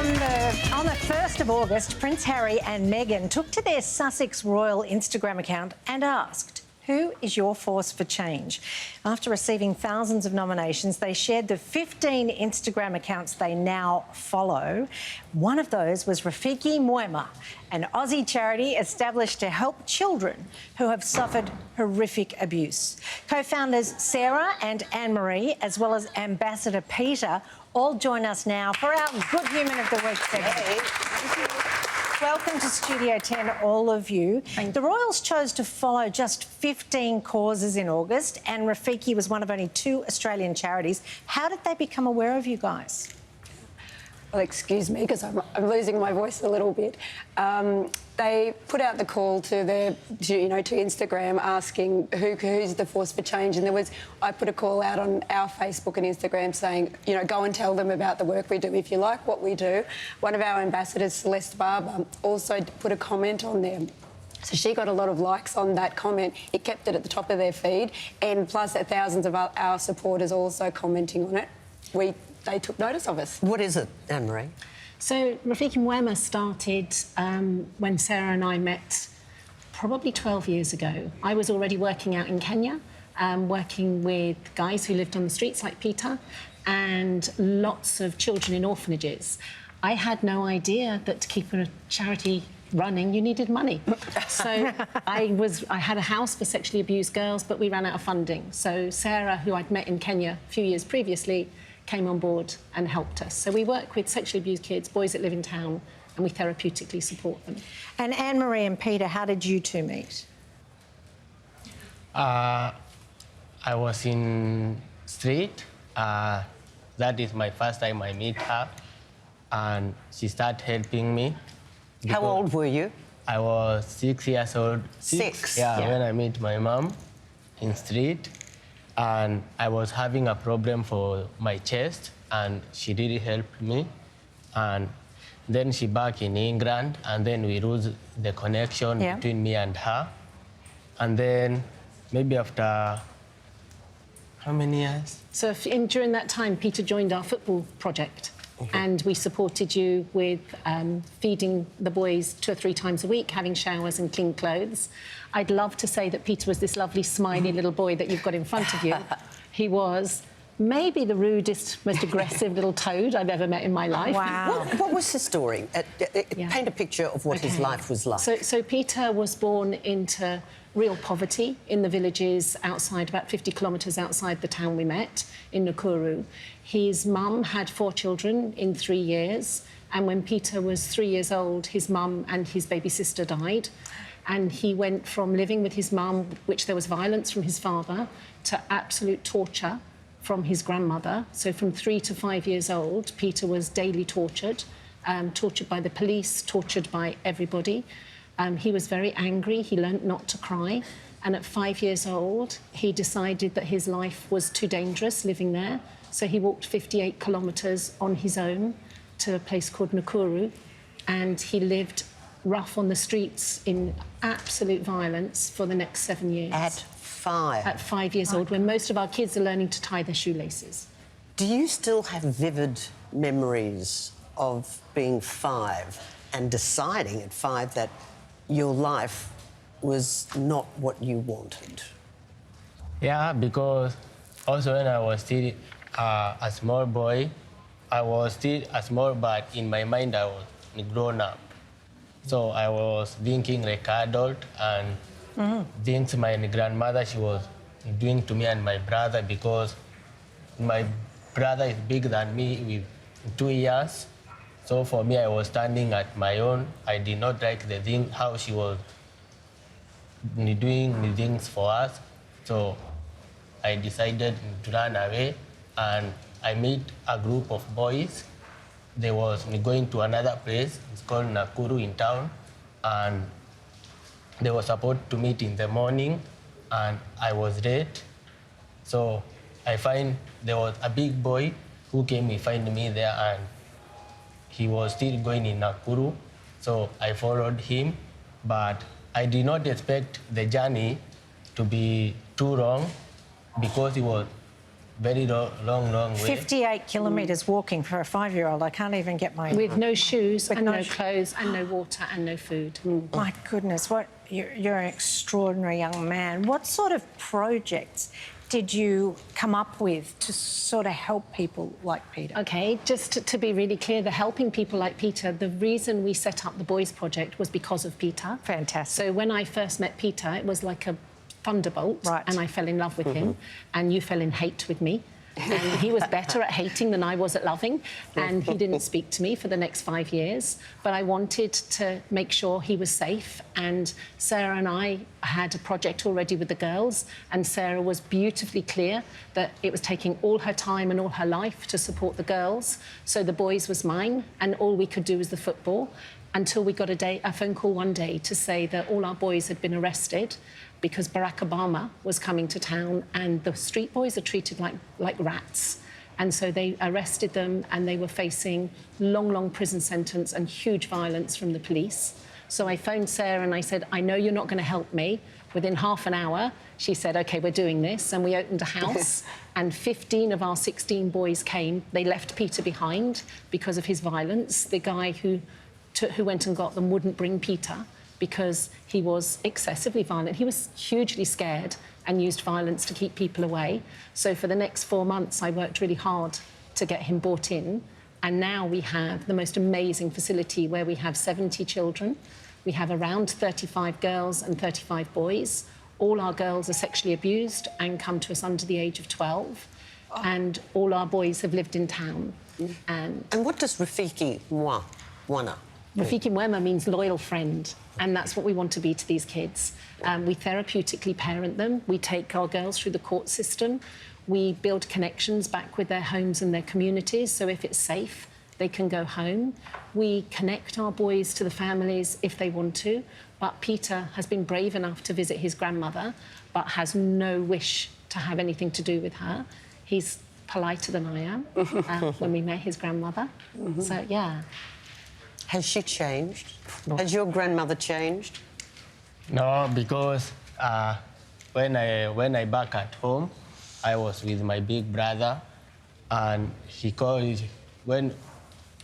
On the 1st of August, Prince Harry and Meghan took to their Sussex Royal Instagram account and asked, "Who is your force for change?" After receiving thousands of nominations, they shared the 15 Instagram accounts they now follow. One of those was Rafiki Mwema, an Aussie charity established to help children who have suffered horrific abuse. Co-founders Sarah and Anne-Marie, as well as Ambassador Peter, all join us now for our Good Human of the Week segment. Welcome to Studio 10, all of you. The Royals chose to follow just 15 causes in August, and Rafiki was one of only 2 Australian charities. How did they become aware of you guys? Well, excuse me, because I'm losing my voice a little bit. They put out the call to to Instagram asking who's the force for change, and I put a call out on our Facebook and Instagram saying, go and tell them about the work we do if you like what we do. One of our ambassadors, Celeste Barber, also put a comment on there. So she got a lot of likes on that comment. It kept it at the top of their feed, and plus thousands of our supporters also commenting on it. They took notice of us. What is it, Anne-Marie? So Rafiki Mwema started when Sarah and I met probably 12 years ago. I was already working out in Kenya, working with guys who lived on the streets like Peter and lots of children in orphanages. I had no idea that to keep a charity running, you needed money. So I had a house for sexually abused girls, but we ran out of funding. So Sarah, who I'd met in Kenya a few years previously, came on board and helped us. So we work with sexually abused kids, boys that live in town, and we therapeutically support them. And Anne-Marie and Peter, how did you two meet? I was in street. That is my first time I meet her, and she started helping me. How old were you? I was 6 years old. Six? Yeah, when I met my mom in street. And I was having a problem for my chest, and she really helped me. And then she back in England, and then we lose the connection between me and her. And then maybe after how many years? So during that time, Peter joined our football project. And we supported you with feeding the boys 2 or 3 times a week, having showers and clean clothes. I'd love to say that Peter was this lovely, smiley little boy that you've got in front of you. He was maybe the rudest, most aggressive little toad I've ever met in my life. Wow. What was his story? Paint a picture of what his life was like. So Peter was born into real poverty in the villages outside, about 50 kilometres outside the town we met, in Nakuru. His mum had 4 children in 3 years, and when Peter was 3 years old, his mum and his baby sister died. And he went from living with his mum, which there was violence from his father, to absolute torture from his grandmother. So from 3 to 5 years old, Peter was daily tortured, tortured by the police, tortured by everybody. He was very angry. He learnt not to cry. And at 5 years old, he decided that his life was too dangerous living there. So he walked 58 kilometres on his own to a place called Nakuru, and he lived rough on the streets in absolute violence for the next 7 years. At 5? At 5 years old, when most of our kids are learning to tie their shoelaces. Do you still have vivid memories of being 5 and deciding at 5 that your life was not what you wanted? Yeah, because also when I was still a small boy, I was still a small, but in my mind I was grown up. So I was thinking like adult, and things my grandmother she was doing to me and my brother, because my brother is bigger than me with 2 years. So for me, I was standing at my own. I did not like the thing, how she was doing the things for us. So I decided to run away, and I met a group of boys. They was going to another place, it's called Nakuru in town, and they were supposed to meet in the morning, and I was late. So I find there was a big boy who came and find me there, and he was still going in Nakuru. So I followed him, but I did not expect the journey to be too long, because it was very long way. 58 kilometres walking for a 5-year-old. I can't even get my... With no shoes With and no no clothes and no water and no food. My goodness, you're an extraordinary young man. What sort of projects did you come up with to sort of help people like Peter? OK, just to be really clear, the helping people like Peter, the reason we set up the Boys Project was because of Peter. Fantastic. So when I first met Peter, it was like a thunderbolt, right. and I fell in love with him, and you fell in hate with me. And he was better at hating than I was at loving, and he didn't speak to me for the next 5 years. But I wanted to make sure he was safe, and Sarah and I had a project already with the girls, and Sarah was beautifully clear that it was taking all her time and all her life to support the girls. So the boys was mine, and all we could do was the football, until we got a phone call one day to say that all our boys had been arrested because Barack Obama was coming to town, and the street boys are treated like rats. And so they arrested them, and they were facing long prison sentence and huge violence from the police. So I phoned Sarah and I said, I know you're not going to help me. Within half an hour, she said, OK, we're doing this. And we opened a house, and 15 of our 16 boys came. They left Peter behind because of his violence. The guy who went and got them wouldn't bring Peter because he was excessively violent. He was hugely scared and used violence to keep people away. So for the next 4 months, I worked really hard to get him brought in. And now we have the most amazing facility where we have 70 children. We have around 35 girls and 35 boys. All our girls are sexually abused and come to us under the age of 12. Oh. And all our boys have lived in town. And what does Rafiki Mwema? Rafiki Mwema means loyal friend, and that's what we want to be to these kids. We therapeutically parent them. We take our girls through the court system. We build connections back with their homes and their communities, so if it's safe, they can go home. We connect our boys to the families if they want to, but Peter has been brave enough to visit his grandmother, but has no wish to have anything to do with her. He's politer than I am when we met his grandmother. So, yeah. Has she changed? No. Has your grandmother changed? No, because when I back at home, I was with my big brother, and she called when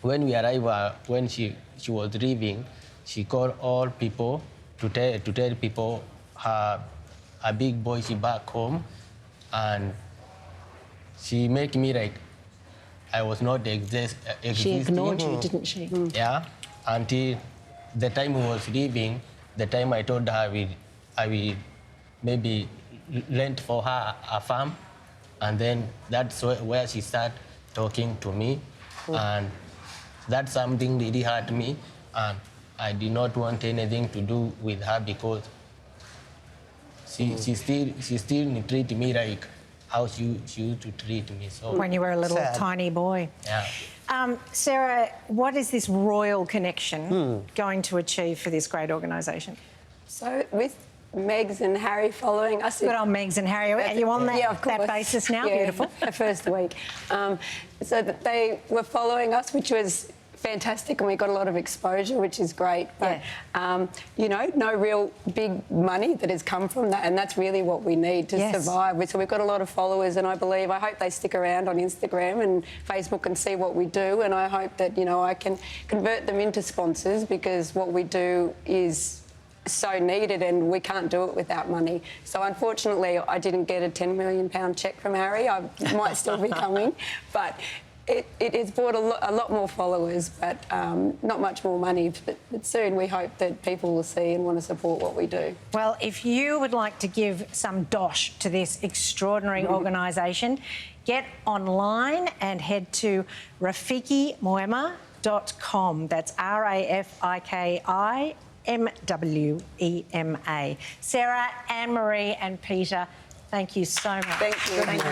we arrived. When she was leaving, she called all people to tell people her big boy she back home, and she make me like I was not existing. She ignored you, didn't she? Yeah, until the time we was leaving, the time I told her I will maybe rent for her a farm, and then that's where she started talking to me, and that's something really hurt me, and I did not want anything to do with her because she still treat me like how she used to treat me. So when you were a little tiny boy. Yeah. Sarah, what is this royal connection going to achieve for this great organisation? So with Megs and Harry following us... Good old Megs and Harry. Are you on that basis now? Yeah, Beautiful. The first week. So that they were following us, which was fantastic, and we got a lot of exposure, which is great. But, you know, no real big money that has come from that, and that's really what we need to survive. So we've got a lot of followers, and I hope they stick around on Instagram and Facebook and see what we do, and I hope that, you know, I can convert them into sponsors, because what we do is so needed and we can't do it without money. So unfortunately I didn't get a £10 million cheque from Harry. I might still be coming, but it has brought a lot more followers, but not much more money. But soon we hope that people will see and want to support what we do. Well, if you would like to give some dosh to this extraordinary organisation, get online and head to rafikimwema.com. That's RAFIKIMWEMA. Sarah, Anne-Marie and Peter, thank you so much. Thank you. Thank you.